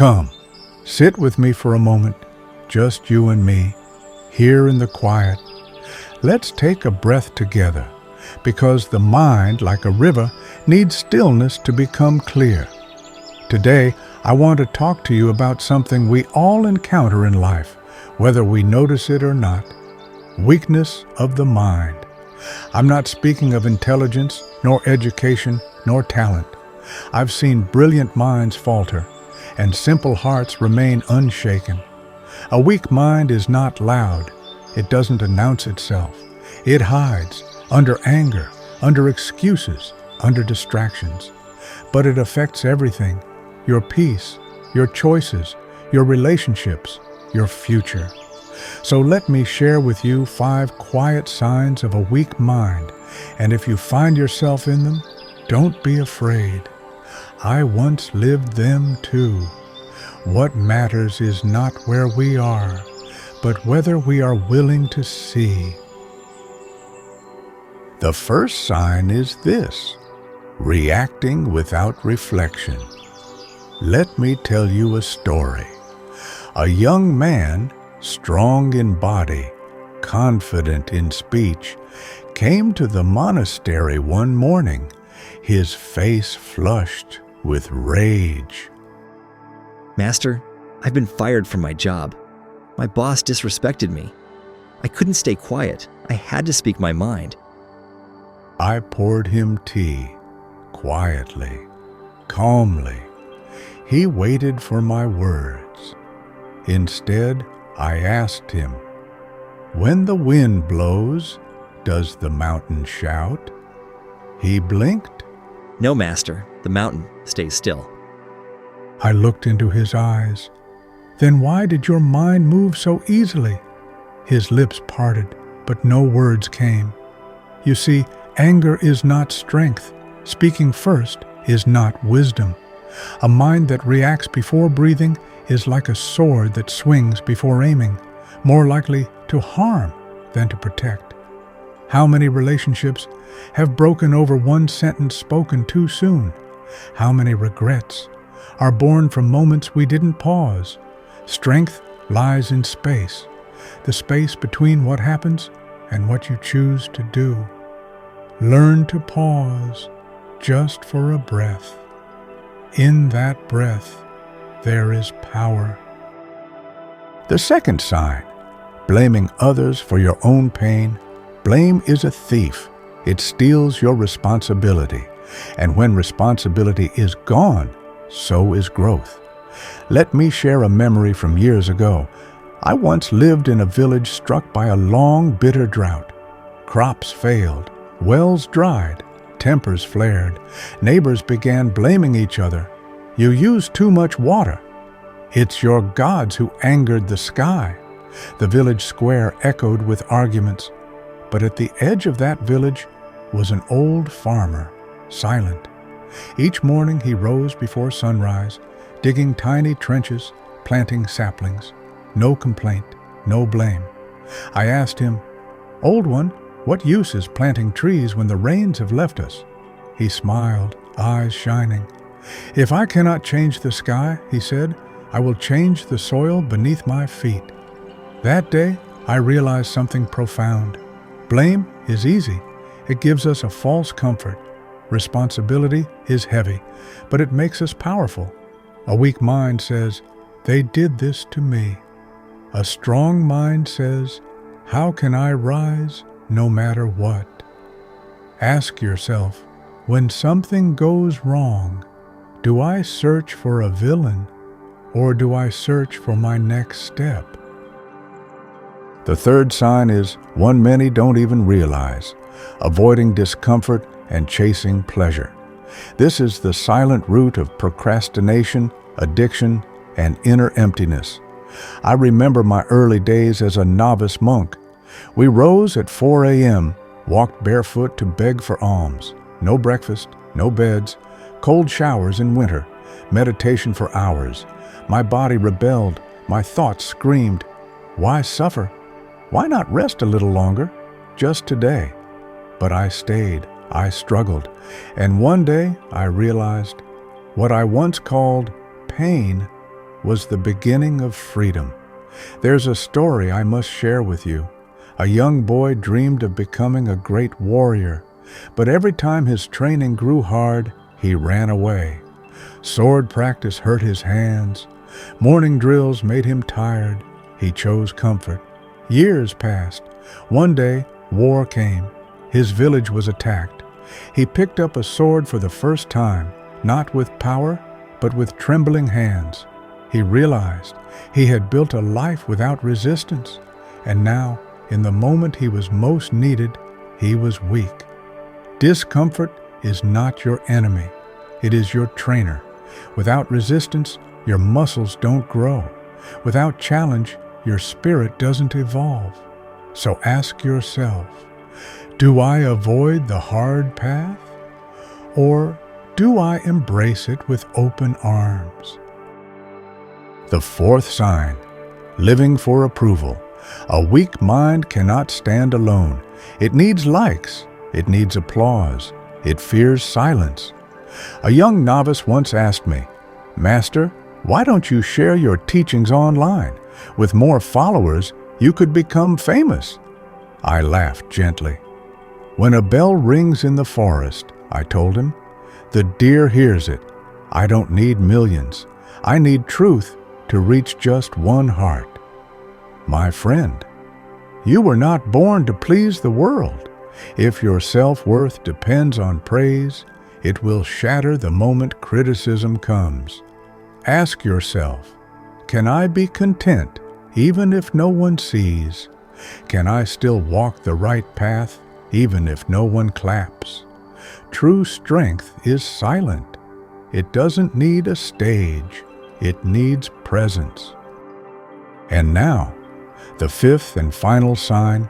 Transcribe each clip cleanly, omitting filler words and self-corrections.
Come, sit with me for a moment, just you and me, here in the quiet. Let's take a breath together, because the mind, like a river, needs stillness to become clear. Today, I want to talk to you about something we all encounter in life, whether we notice it or not: weakness of the mind. I'm not speaking of intelligence, nor education, nor talent. I've seen brilliant minds falter, and simple hearts remain unshaken. A weak mind is not loud. It doesn't announce itself. It hides under anger, under excuses, under distractions. But it affects everything: your peace, your choices, your relationships, your future. So let me share with you 5 quiet signs of a weak mind, and if you find yourself in them, don't be afraid. I once lived them too. What matters is not where we are, but whether we are willing to see. The first sign is this: reacting without reflection. Let me tell you a story. A young man, strong in body, confident in speech, came to the monastery one morning, his face flushed with rage. Master, I've been fired from my job. My boss disrespected me. I couldn't stay quiet. I had to speak my mind. I poured him tea, quietly, calmly. He waited for my words. Instead, I asked him, "When the wind blows, does the mountain shout?" He blinked. No, Master, the mountain stays still. I looked into his eyes. "Then why did your mind move so easily?" His lips parted, but no words came. You see, anger is not strength. Speaking first is not wisdom. A mind that reacts before breathing is like a sword that swings before aiming, more likely to harm than to protect. How many relationships have broken over one sentence spoken too soon? How many regrets are born from moments we didn't pause? Strength lies in space, the space between what happens and what you choose to do. Learn to pause just for a breath. In that breath, there is power. The second sign: blaming others for your own pain. Blame is a thief. It steals your responsibility. And when responsibility is gone, so is growth. Let me share a memory from years ago. I once lived in a village struck by a long, bitter drought. Crops failed, wells dried, tempers flared. Neighbors began blaming each other. "You use too much water." "It's your gods who angered the sky." The village square echoed with arguments. But at the edge of that village was an old farmer, silent. Each morning he rose before sunrise, digging tiny trenches, planting saplings. No complaint, no blame. I asked him, "Old one, what use is planting trees when the rains have left us?" He smiled, eyes shining. "If I cannot change the sky," he said, "I will change the soil beneath my feet." That day, I realized something profound. Blame is easy. It gives us a false comfort. Responsibility is heavy, but it makes us powerful. A weak mind says, "They did this to me." A strong mind says, "How can I rise no matter what?" Ask yourself, when something goes wrong, do I search for a villain, or do I search for my next step? The third sign is one many don't even realize: avoiding discomfort and chasing pleasure. This is the silent root of procrastination, addiction, and inner emptiness. I remember my early days as a novice monk. We rose at 4 a.m., walked barefoot to beg for alms. No breakfast, no beds, cold showers in winter, meditation for hours. My body rebelled, my thoughts screamed, "Why suffer? Why not rest a little longer? Just today." But I stayed, I struggled, and one day I realized what I once called pain was the beginning of freedom. There's a story I must share with you. A young boy dreamed of becoming a great warrior, but every time his training grew hard, he ran away. Sword practice hurt his hands. Morning drills made him tired. He chose comfort. Years passed. One day, war came. His village was attacked. He picked up a sword for the first time, not with power, but with trembling hands. He realized he had built a life without resistance, and now, in the moment he was most needed, he was weak. Discomfort is not your enemy. It is your trainer. Without resistance, your muscles don't grow. Without challenge, your spirit doesn't evolve. So ask yourself, do I avoid the hard path? Or do I embrace it with open arms? The fourth sign, living for approval. A weak mind cannot stand alone. It needs likes. It needs applause. It fears silence. A young novice once asked me, "Master, why don't you share your teachings online? With more followers, you could become famous." I laughed gently. "When a bell rings in the forest," I told him, "the deer hears it. I don't need millions. I need truth to reach just one heart." My friend, you were not born to please the world. If your self-worth depends on praise, it will shatter the moment criticism comes. Ask yourself, can I be content even if no one sees? Can I still walk the right path even if no one claps? True strength is silent. It doesn't need a stage. It needs presence. And now, the fifth and final sign,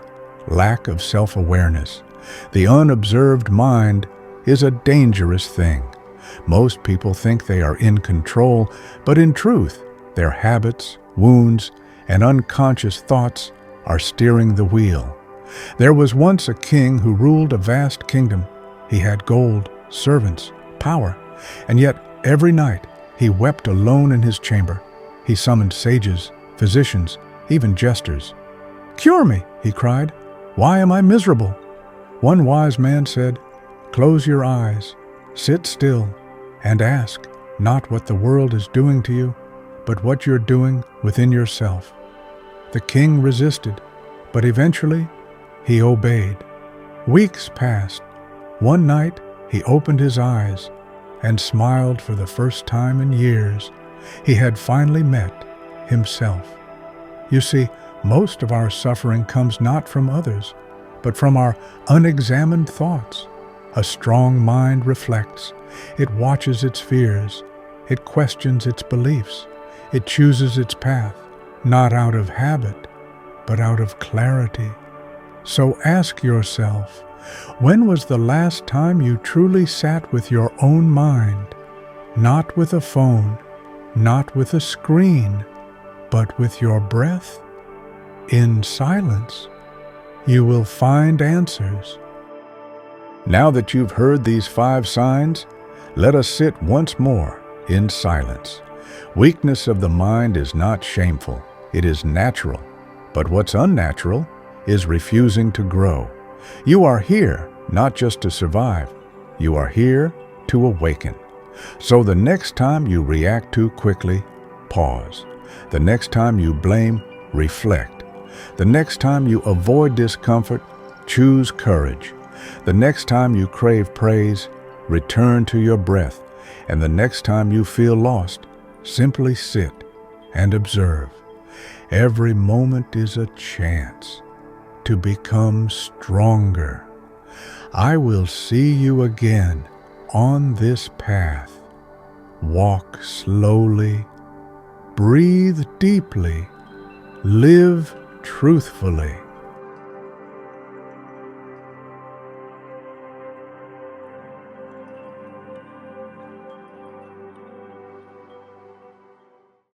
lack of self-awareness. The unobserved mind is a dangerous thing. Most people think they are in control, but in truth, their habits, wounds, and unconscious thoughts are steering the wheel. There was once a king who ruled a vast kingdom. He had gold, servants, power, and yet every night he wept alone in his chamber. He summoned sages, physicians, even jesters. "Cure me," he cried. "Why am I miserable?" One wise man said, "Close your eyes, sit still, and ask not what the world is doing to you, but what you're doing within yourself." The king resisted, but eventually he obeyed. Weeks passed. One night he opened his eyes and smiled for the first time in years. He had finally met himself. You see, most of our suffering comes not from others, but from our unexamined thoughts. A strong mind reflects. It watches its fears. It questions its beliefs. It chooses its path, not out of habit, but out of clarity. So ask yourself, when was the last time you truly sat with your own mind? Not with a phone, not with a screen, but with your breath? In silence, you will find answers. Now that you've heard these 5 signs, let us sit once more in silence. Weakness of the mind is not shameful, it is natural. But what's unnatural is refusing to grow. You are here not just to survive, you are here to awaken. So the next time you react too quickly, pause. The next time you blame, reflect. The next time you avoid discomfort, choose courage. The next time you crave praise, return to your breath. And the next time you feel lost, simply sit and observe. Every moment is a chance to become stronger. I will see you again on this path. Walk slowly, breathe deeply, live truthfully.